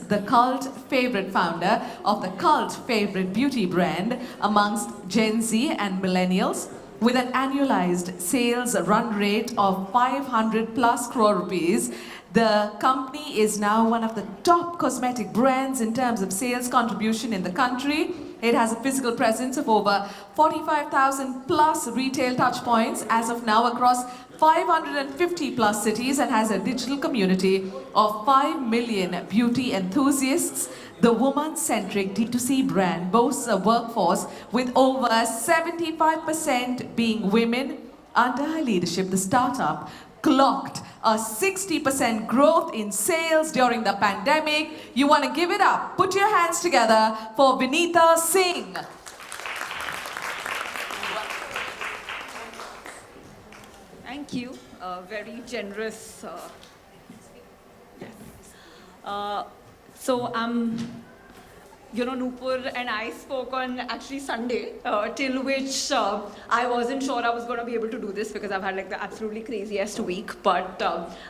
the cult favorite founder of the cult favorite beauty brand amongst Gen Z and millennials, with an annualized sales run rate of 500 plus crore rupees. The company is now one of the top cosmetic brands in terms of sales contribution in the country. It has a physical presence of over 45,000 plus retail touchpoints as of now across 550 plus cities and has a digital community of 5 million beauty enthusiasts. The woman-centric D2C brand boasts a workforce with over 75% being women. Under her leadership, the startup clocked a 60% growth in sales during the pandemic. You want to give it up? Put your hands together for Vinita Singh. Thank you. Very generous. Yes. So Nupur and I spoke on actually Sunday, till which I wasn't sure I was going to be able to do this because I've had like the absolutely craziest week. But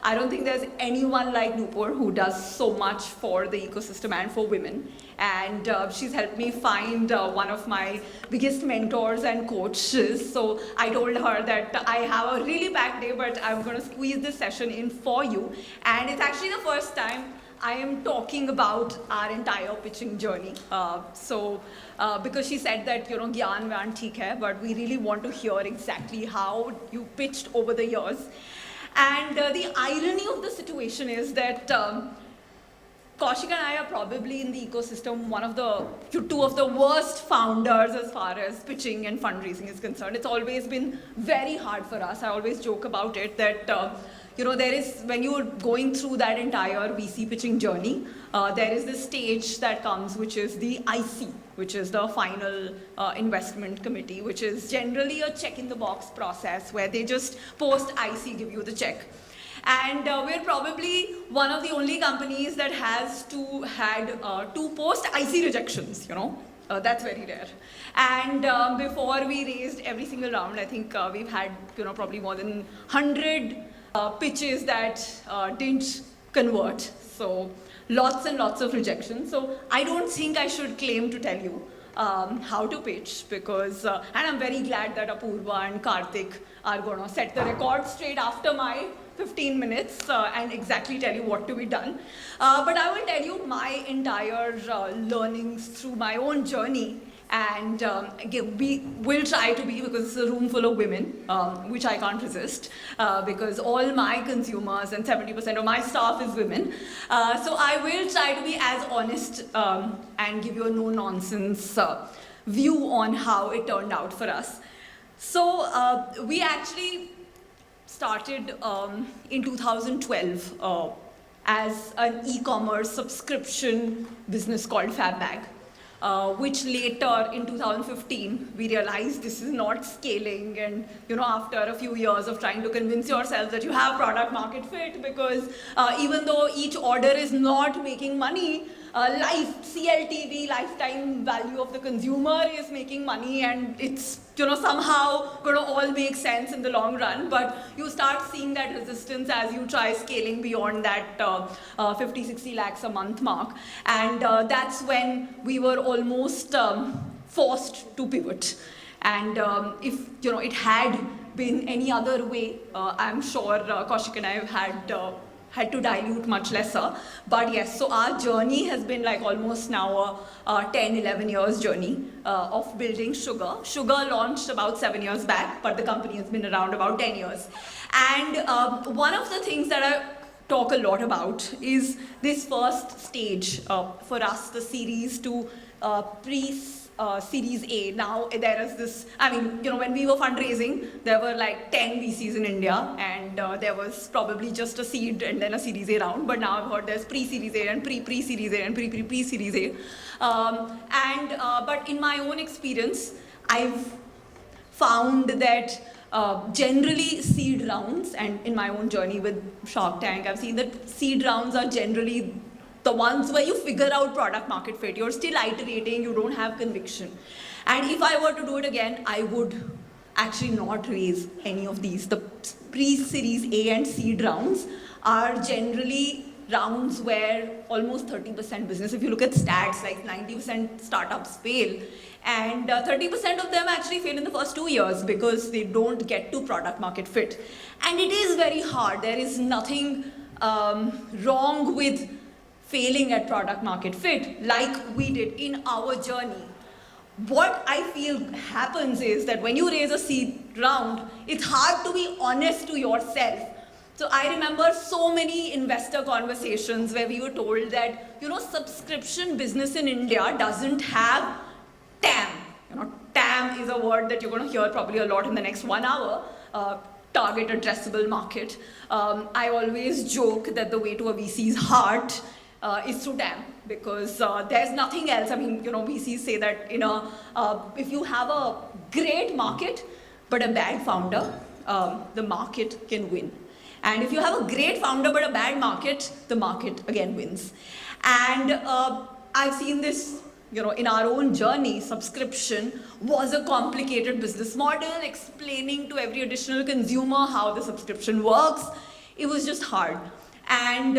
I don't think there's anyone like Nupur who does so much for the ecosystem and for women. And she's helped me find one of my biggest mentors and coaches. So I told her that I have a really packed day, but I'm going to squeeze this session in for you. And it's actually the first time I am talking about our entire pitching journey. Because she said that, Gyan Vyan theek hai, but we really want to hear exactly how you pitched over the years. And the irony of the situation is that Kaushik and I are probably in the ecosystem two of the worst founders as far as pitching and fundraising is concerned. It's always been very hard for us. I always joke about it that there is, when you're going through that entire VC pitching journey, there is this stage that comes, which is the IC, which is the final investment committee, which is generally a check in the box process where they just post IC, give you the check. And we're probably one of the only companies that has had two post IC rejections, that's very rare. And before we raised every single round, I think we've had, probably more than 100 pitches that didn't convert. So lots and lots of rejections. So I don't think I should claim to tell you how to pitch because, and I'm very glad that Apurva and Karthik are going to set the record straight after my 15 minutes and exactly tell you what to be done. But I will tell you my entire learnings through my own journey. And we will try to be, because it's a room full of women, which I can't resist, because all my consumers and 70% of my staff is women. So I will try to be as honest and give you a no-nonsense view on how it turned out for us. So we actually started in 2012 as an e-commerce subscription business called FabBag. Which later in 2015 we realized this is not scaling, and after a few years of trying to convince yourself that you have product market fit, because even though each order is not making money, CLTV, lifetime value of the consumer, is making money, and it's somehow going to all make sense in the long run. But you start seeing that resistance as you try scaling beyond that 50-60 lakhs a month mark, and that's when we were almost forced to pivot. And if it had been any other way, I'm sure Kaushik and I have had to dilute much lesser. But yes, so our journey has been like almost now a 10-11 years journey of building Sugar. Sugar launched about 7 years back, but the company has been around about 10 years. And one of the things that I talk a lot about is this first stage for us, the series to Series A. Now there is this, when we were fundraising, there were like 10 VCs in India, and there was probably just a seed and then a Series A round. But now I've heard there's pre-Series A and pre-Series A and pre-Series A. But in my own experience, I've found that generally seed rounds, and in my own journey with Shark Tank, I've seen that seed rounds are generally the ones where you figure out product market fit. You're still iterating, you don't have conviction. And if I were to do it again, I would actually not raise any of these. The pre-series A and seed rounds are generally rounds where almost 30% business, if you look at stats, like 90% startups fail. And 30% of them actually fail in the first 2 years because they don't get to product market fit. And it is very hard. There is nothing wrong with failing at product market fit like we did in our journey. What I feel happens is that when you raise a seed round, it's hard to be honest to yourself. So I remember so many investor conversations where we were told that, subscription business in India doesn't have TAM. TAM is a word that you're going to hear probably a lot in the next 1 hour. Target addressable market. I always joke that the way to a VC's heart is through TAM, because there's nothing else. I mean, VCs say that if you have a great market but a bad founder, the market can win. And if you have a great founder but a bad market, the market again wins. And I've seen this, in our own journey. Subscription was a complicated business model, explaining to every additional consumer how the subscription works. It was just hard. And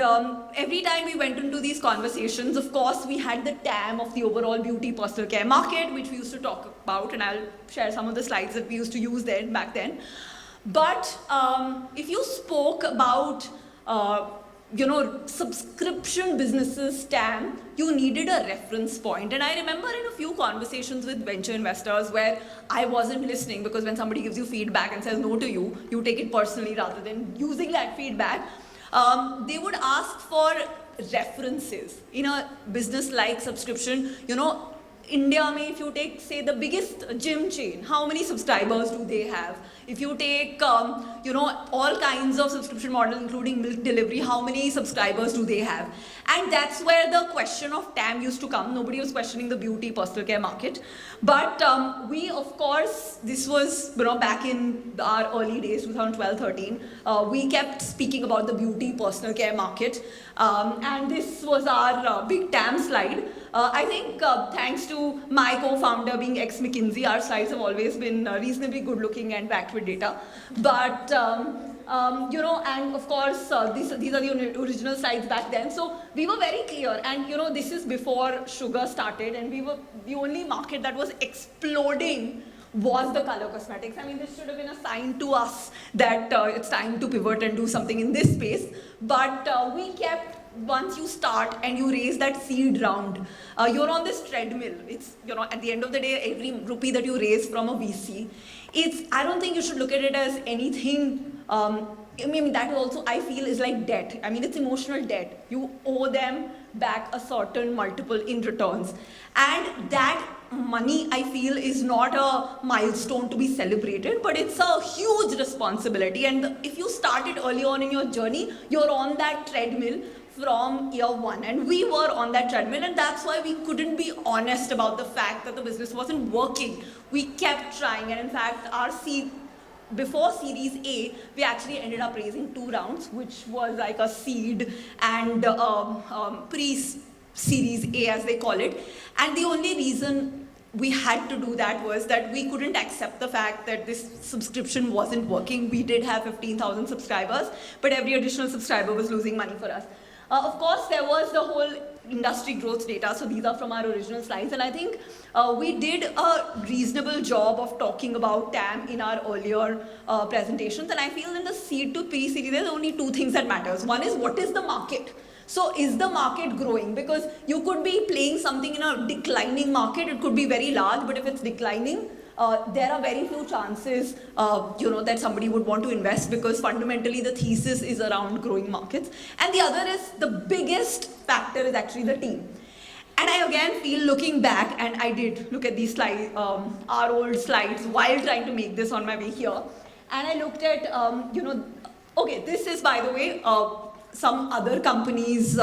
every time we went into these conversations, of course, we had the TAM of the overall beauty personal care market, which we used to talk about, and I'll share some of the slides that we used to use back then. But if you spoke about, subscription businesses TAM, you needed a reference point. And I remember in a few conversations with venture investors where I wasn't listening, because when somebody gives you feedback and says no to you, you take it personally rather than using that feedback. They would ask for references. In a business like subscription, India, if you take, say, the biggest gym chain, how many subscribers do they have? If you take, all kinds of subscription models, including milk delivery, how many subscribers do they have? And that's where the question of TAM used to come. Nobody was questioning the beauty personal care market. But we, of course, this was, back in our early days, 2012-13, we kept speaking about the beauty personal care market. And this was our big TAM slide. I think thanks to my co-founder being ex-McKinsey, our slides have always been reasonably good looking and backed with data. But, and of course, these are the original slides back then. So we were very clear. And, this is before sugar started. And we were the only market that was exploding was the color cosmetics. I mean, this should have been a sign to us that it's time to pivot and do something in this space. But we kept, once you start and you raise that seed round, you're on this treadmill. It's, at the end of the day, every rupee that you raise from a VC, I don't think you should look at it as anything. That also, I feel, is like debt. I mean, it's emotional debt. You owe them back a certain multiple in returns. And that money, I feel, is not a milestone to be celebrated, but it's a huge responsibility. And if you started early on in your journey, you're on that treadmill from year one. And we were on that treadmill, and that's why we couldn't be honest about the fact that the business wasn't working. We kept trying, and in fact, before Series A, we actually ended up raising 2 rounds, which was like a seed and pre-Series A, as they call it. And the only reason we had to do that was that we couldn't accept the fact that this subscription wasn't working. We did have 15,000 subscribers, but every additional subscriber was losing money for us. Of course, there was the whole industry growth data. So these are from our original slides. And I think we did a reasonable job of talking about TAM in our earlier presentations. And I feel in the seed to pre-series, there's only 2 things that matters. One is, what is the market? So is the market growing? Because you could be playing something in a declining market. It could be very large, but if it's declining, there are very few chances, that somebody would want to invest, because fundamentally the thesis is around growing markets. And the other is, the biggest factor is actually the team. And I again feel, looking back, and I did look at these slides, our old slides, while trying to make this on my way here. And I looked at, okay, this is, by the way, some other companies'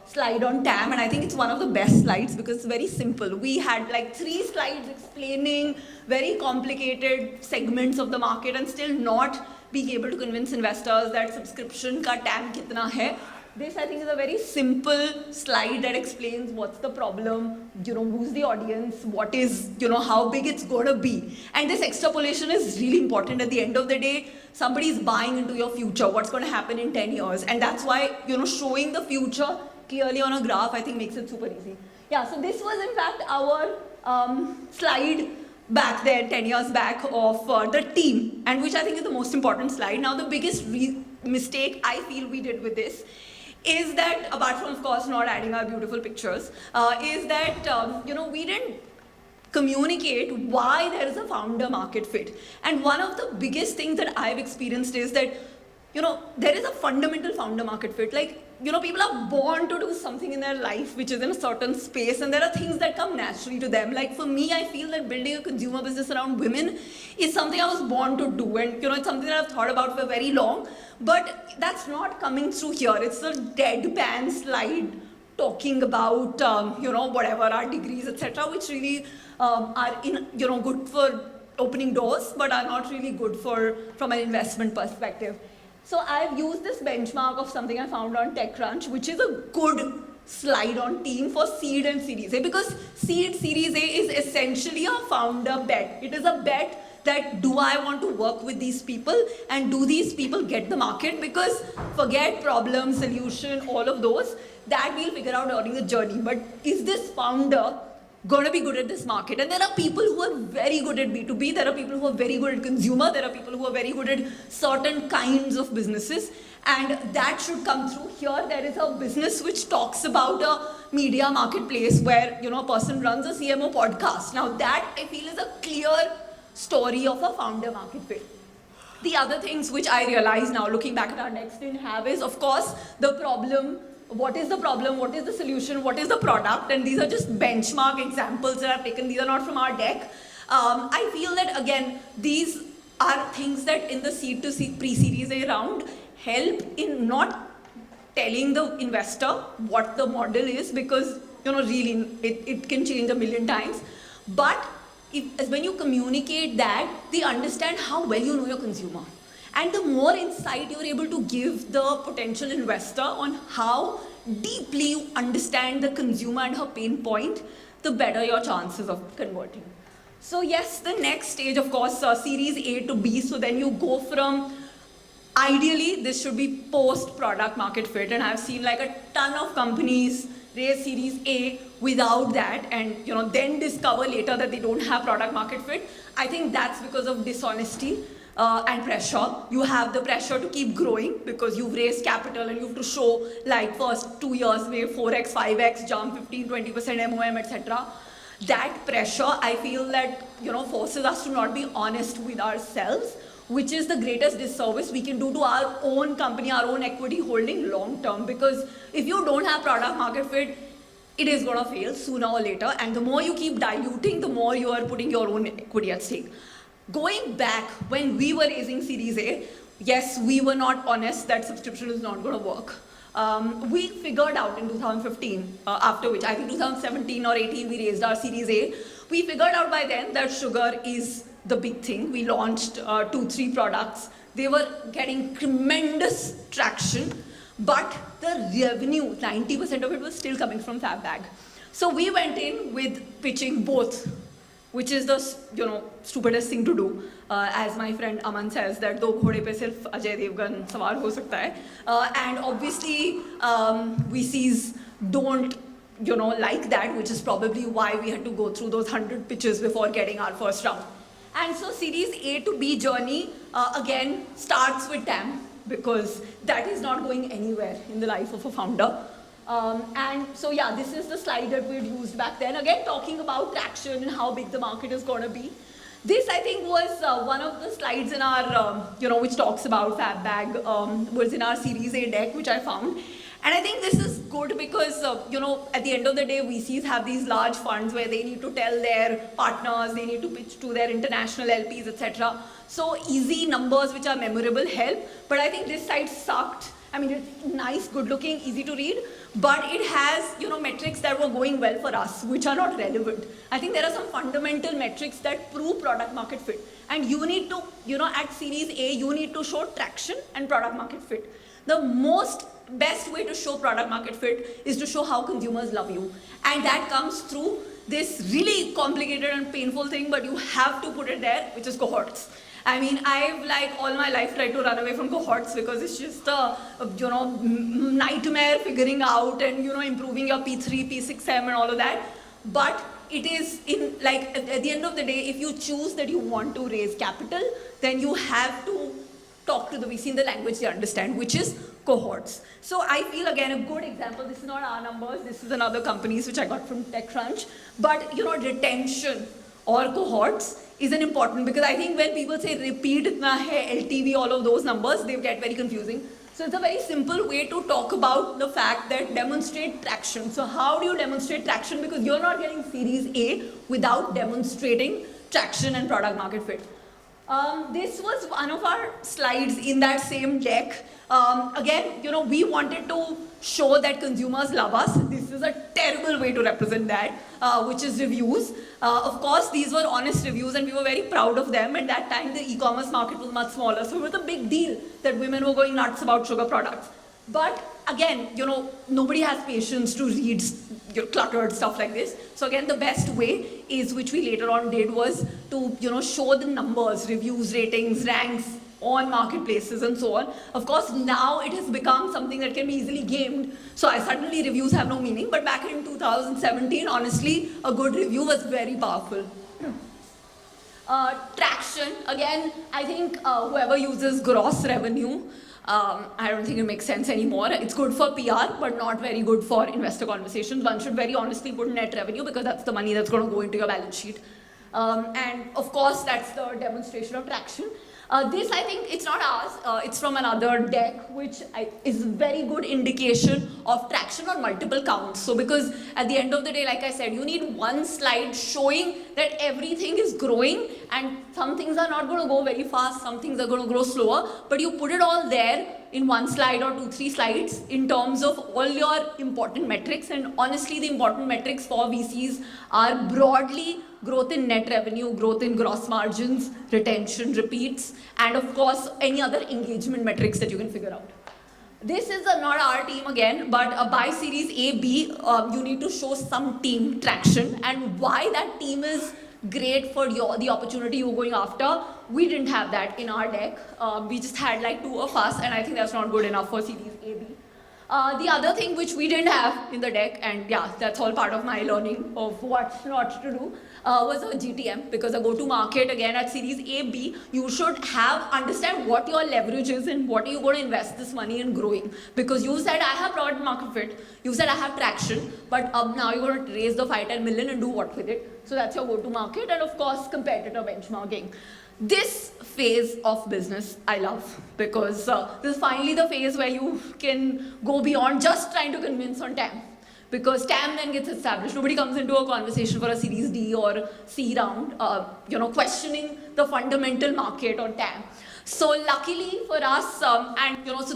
slide on TAM, and I think it's one of the best slides because it's very simple. We had like 3 slides explaining very complicated segments of the market and still not being able to convince investors that subscription ka TAM kitna hai. This I think is a very simple slide that explains what's the problem, who's the audience, what is, how big it's going to be. And this extrapolation is really important. At the end of the day, somebody is buying into your future, what's going to happen in 10 years. And that's why, showing the future clearly on a graph, I think makes it super easy. Yeah, so this was in fact our slide back there 10 years back of the team, and which I think is the most important slide. Now the biggest mistake I feel we did with this is that, apart from of course not adding our beautiful pictures, is that we didn't communicate why there is a founder market fit. And one of the biggest things that I've experienced is that there is a fundamental founder market fit. Like, people are born to do something in their life which is in a certain space, and there are things that come naturally to them. Like for me, I feel that building a consumer business around women is something I was born to do, and it's something that I've thought about for very long, but that's not coming through here. It's a deadpan slide talking about, whatever, our degrees, etc., which really are good for opening doors, but are not really good from an investment perspective. So I've used this benchmark of something I found on TechCrunch, which is a good slide on team for seed and series A, because seed series A is essentially a founder bet. It is a bet that, do I want to work with these people, and do these people get the market? Because forget problem, solution, all of those, that we'll figure out during the journey. But is this founder going to be good at this market? And there are people who are very good at B2B, there are people who are very good at consumer, there are people who are very good at certain kinds of businesses, and that should come through. Here there is a business which talks about a media marketplace where a person runs a CMO podcast. Now that I feel is a clear story of a founder market fit. The other things which I realize now, looking back at our decks, didn't have is, of course, the problem. What is the problem? What is the solution? What is the product? And these are just benchmark examples that I've taken. These are not from our deck. I feel that, again, these are things that in the seed to pre-series A round help in not telling the investor what the model is, because, really it can change a million times. But when you communicate that, they understand how well you know your consumer. And the more insight you're able to give the potential investor on how deeply you understand the consumer and her pain point, the better your chances of converting. So yes, the next stage, of course, series A to B. So then you go from, ideally, this should be post-product market fit. And I've seen like a ton of companies raise series A without that, and then discover later that they don't have product market fit. I think that's because of dishonesty. And pressure. You have the pressure to keep growing because you've raised capital and you have to show, like, first 2 years may 4x, 5x jump, 15, 20% MOM, etc. That pressure, I feel that forces us to not be honest with ourselves, which is the greatest disservice we can do to our own company, our own equity holding long term. Because if you don't have product market fit, it is going to fail sooner or later, and the more you keep diluting, the more you are putting your own equity at stake. Going back, when we were raising Series A, yes, we were not honest that subscription is not going to work. We figured out in 2015, after which, I think 2017 or 18, we raised our Series A. We figured out by then that sugar is the big thing. We launched 2-3 products. They were getting tremendous traction, but the revenue, 90% of it was still coming from Fab Bag. So we went in with pitching both, which is the stupidest thing to do. As my friend Aman says, that do ghode pe sirf Ajay Devgan sawar ho sakta hai. And obviously VCs don't like that, which is probably why we had to go through those 100 pitches before getting our first round. And so series A to B journey again starts with TAM, because that is not going anywhere in the life of a founder. And so yeah, this is the slide that we had used back then, again talking about traction and how big the market is going to be. This, I think, was one of the slides in our, which talks about Fab Bag, was in our Series A deck, which I found. And I think this is good because, at the end of the day, VCs have these large funds where they need to tell their partners, they need to pitch to their international LPs, etc. So easy numbers which are memorable help. But I think this slide sucked. I mean, it's nice, good looking, easy to read, but it has, metrics that were going well for us, which are not relevant. I think there are some fundamental metrics that prove product market fit. And you need to, at Series A, you need to show traction and product market fit. the best way to show product market fit is to show how consumers love you. And that comes through this really complicated and painful thing, but you have to put it there, which is cohorts. I mean, I've like all my life tried to run away from cohorts because it's just a, nightmare figuring out and, improving your P3, P6M and all of that. But it is at the end of the day, if you choose that you want to raise capital, then you have to talk to the VC in the language they understand, which is cohorts. So I feel, again, a good example, this is not our numbers, this is another company's which I got from TechCrunch, but retention or cohorts is an important, because I think when people say repeat itna hai, LTV, all of those numbers, they get very confusing. So it's a very simple way to talk about the fact that demonstrate traction. So how do you demonstrate traction? Because you're not getting Series A without demonstrating traction and product market fit. This was one of our slides in that same deck. Again, we wanted to show that consumers love us. This is a terrible way to represent that, which is reviews. Of course, these were honest reviews and we were very proud of them. And that time, the e-commerce market was much smaller. So it was a big deal that women were going nuts about sugar products. But again, nobody has patience to read cluttered stuff like this. So again, the best way is, which we later on did, was to, show the numbers, reviews, ratings, ranks on marketplaces and so on. Of course, now it has become something that can be easily gamed. So suddenly reviews have no meaning. But back in 2017, honestly, a good review was very powerful. Traction, again, I think whoever uses gross revenue, I don't think it makes sense anymore. It's good for PR, but not very good for investor conversations. One should very honestly put net revenue, because that's the money that's going to go into your balance sheet. And of course, that's the demonstration of traction. This, I think, it's not ours. It's from another deck, which is a very good indication of traction on multiple counts. So because at the end of the day, like I said, you need one slide showing that everything is growing, and some things are not going to go very fast, some things are going to grow slower, but you put it all there in one slide or 2-3 slides in terms of all your important metrics. And honestly, the important metrics for VCs are broadly growth in net revenue, growth in gross margins, retention, repeats, and of course, any other engagement metrics that you can figure out. This is not our team again, but by Series A, B, you need to show some team traction, and why that team is great for the opportunity you're going after. We didn't have that in our deck. We just had like 2 of us, and I think that's not good enough for Series A, B. The other thing which we didn't have in the deck, and yeah, that's all part of my learning of what not to do, was a GTM, because a go-to-market, again, at Series A, B, you should understand what your leverage is and what you're going to invest this money in growing. Because you said, I have product market fit, you said I have traction, but now you're going to raise the 5-10 million and do what with it? So that's your go-to-market, and of course, competitor benchmarking. This phase of business I love, because this is finally the phase where you can go beyond just trying to convince on TAM. Because TAM then gets established. Nobody comes into a conversation for a Series D or C round, questioning the fundamental market on TAM. So luckily for us, so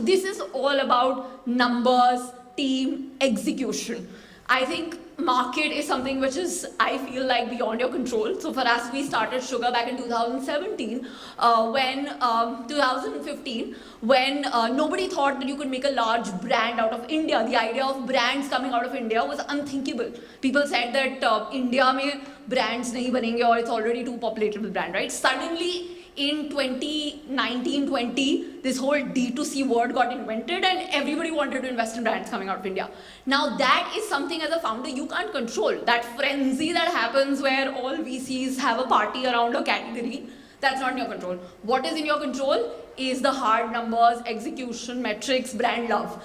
this is all about numbers, team, execution. I think market is something which is, I feel like, beyond your control. So for us, we started Sugar back in 2017, 2015, when nobody thought that you could make a large brand out of India. The idea of brands coming out of India was unthinkable. People said that India mein brands nahi banenge, or it's already too populated with brand, right? Suddenly, in 2019-20, this whole D2C word got invented, and everybody wanted to invest in brands coming out of India. Now that is something, as a founder, you can't control. That frenzy that happens where all VCs have a party around a category, that's not in your control. What is in your control is the hard numbers, execution, metrics, brand love.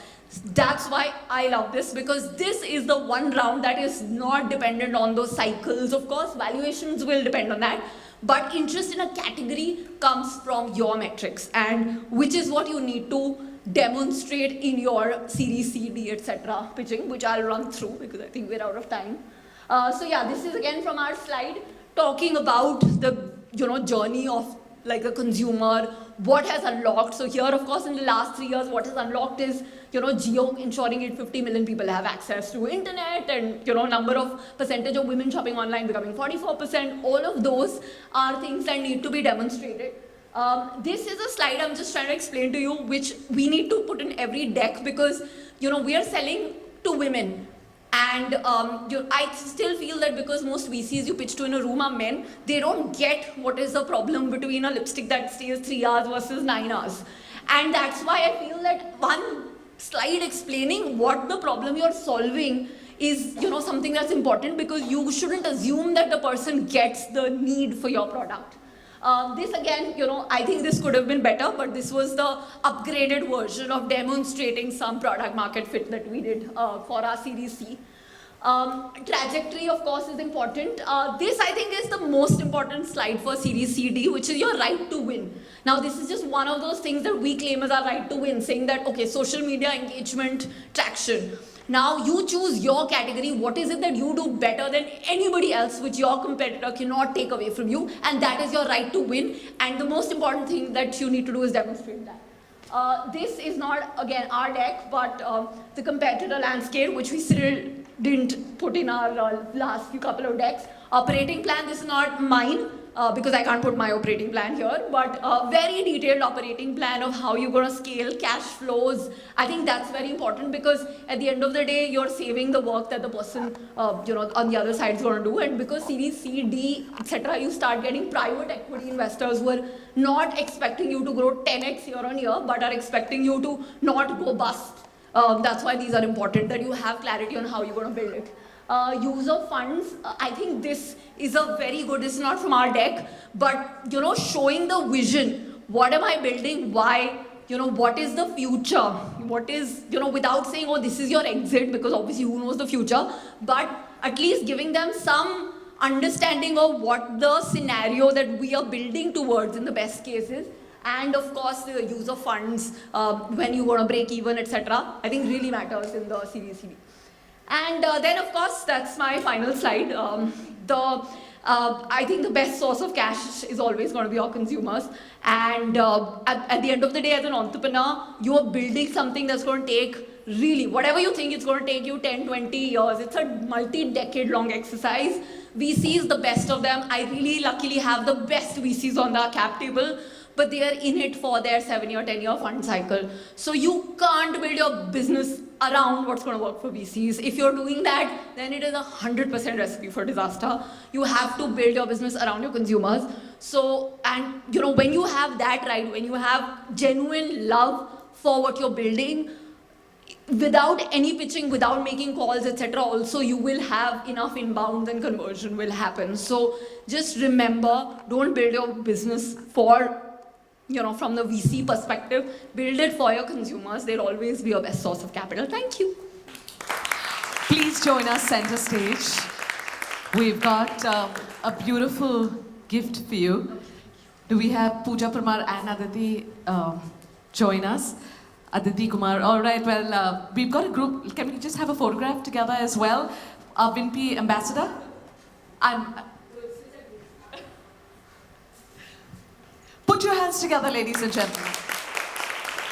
That's why I love this, because this is the one round that is not dependent on those cycles. Of course, valuations will depend on that, but interest in a category comes from your metrics, and which is what you need to demonstrate in your Series C, D, etc. pitching, which I'll run through because I think we're out of time. So yeah, this is again from our slide talking about the journey of like a consumer, what has unlocked. So here, of course, in the last 3 years, what has unlocked is, Jio ensuring 50 million people have access to internet, and, number of percentage of women shopping online becoming 44%. All of those are things that need to be demonstrated. This is a slide I'm just trying to explain to you, which we need to put in every deck because, we are selling to women. And I still feel that because most VCs you pitch to in a room are men, they don't get what is the problem between a lipstick that stays 3 hours versus 9 hours. And that's why I feel that one slide explaining what the problem you're solving is, something that's important because you shouldn't assume that the person gets the need for your product. This again, I think this could have been better, but this was the upgraded version of demonstrating some product market fit that we did for our Series C. Trajectory, of course, is important. This, I think, is the most important slide for Series CD, which is your right to win. Now, this is just one of those things that we claim as our right to win, saying that, okay, social media engagement, traction. Now, you choose your category. What is it that you do better than anybody else, which your competitor cannot take away from you? And that is your right to win. And the most important thing that you need to do is demonstrate that. This is not, again, our deck, but the competitor landscape, which we still didn't put in our last few couple of decks. Operating plan, this is not mine because I can't put my operating plan here, but a very detailed operating plan of how you're going to scale cash flows. I think that's very important because at the end of the day, you're saving the work that the person on the other side is going to do. And because Series C, D, etc., you start getting private equity investors who are not expecting you to grow 10x year on year, but are expecting you to not go bust. That's why these are important, that you have clarity on how you're going to build it. Use of funds, I think this is a very good, this is not from our deck, but showing the vision. What am I building? Why? What is the future? What is, without saying, oh, this is your exit, because obviously who knows the future, but at least giving them some understanding of what the scenario that we are building towards in the best cases. And of course, the use of funds when you want to break even, etc. I think really matters in the Series CD. And then, of course, that's my final slide. I think the best source of cash is always going to be your consumers. And at the end of the day, as an entrepreneur, you are building something that's going to take really, whatever you think it's going to take you 10, 20 years. It's a multi-decade long exercise. VCs, the best of them. I really luckily have the best VCs on the cap table, but they are in it for their 7-year, 10-year fund cycle. So you can't build your business around what's going to work for VCs. If you're doing that, then it is 100% recipe for disaster. You have to build your business around your consumers. So, and when you have that right, when you have genuine love for what you're building, without any pitching, without making calls, etc., also you will have enough inbounds and conversion will happen. So just remember, don't build your business for from the VC perspective, build it for your consumers. They'll always be your best source of capital. Thank you. Please join us center stage. We've got a beautiful gift for you. Do we have Pooja Parmar and Aditi join us? Aditi Kumar. All right, well, we've got a group. Can we just have a photograph together as well? Our Vinpi ambassador. Put your hands together, ladies and gentlemen.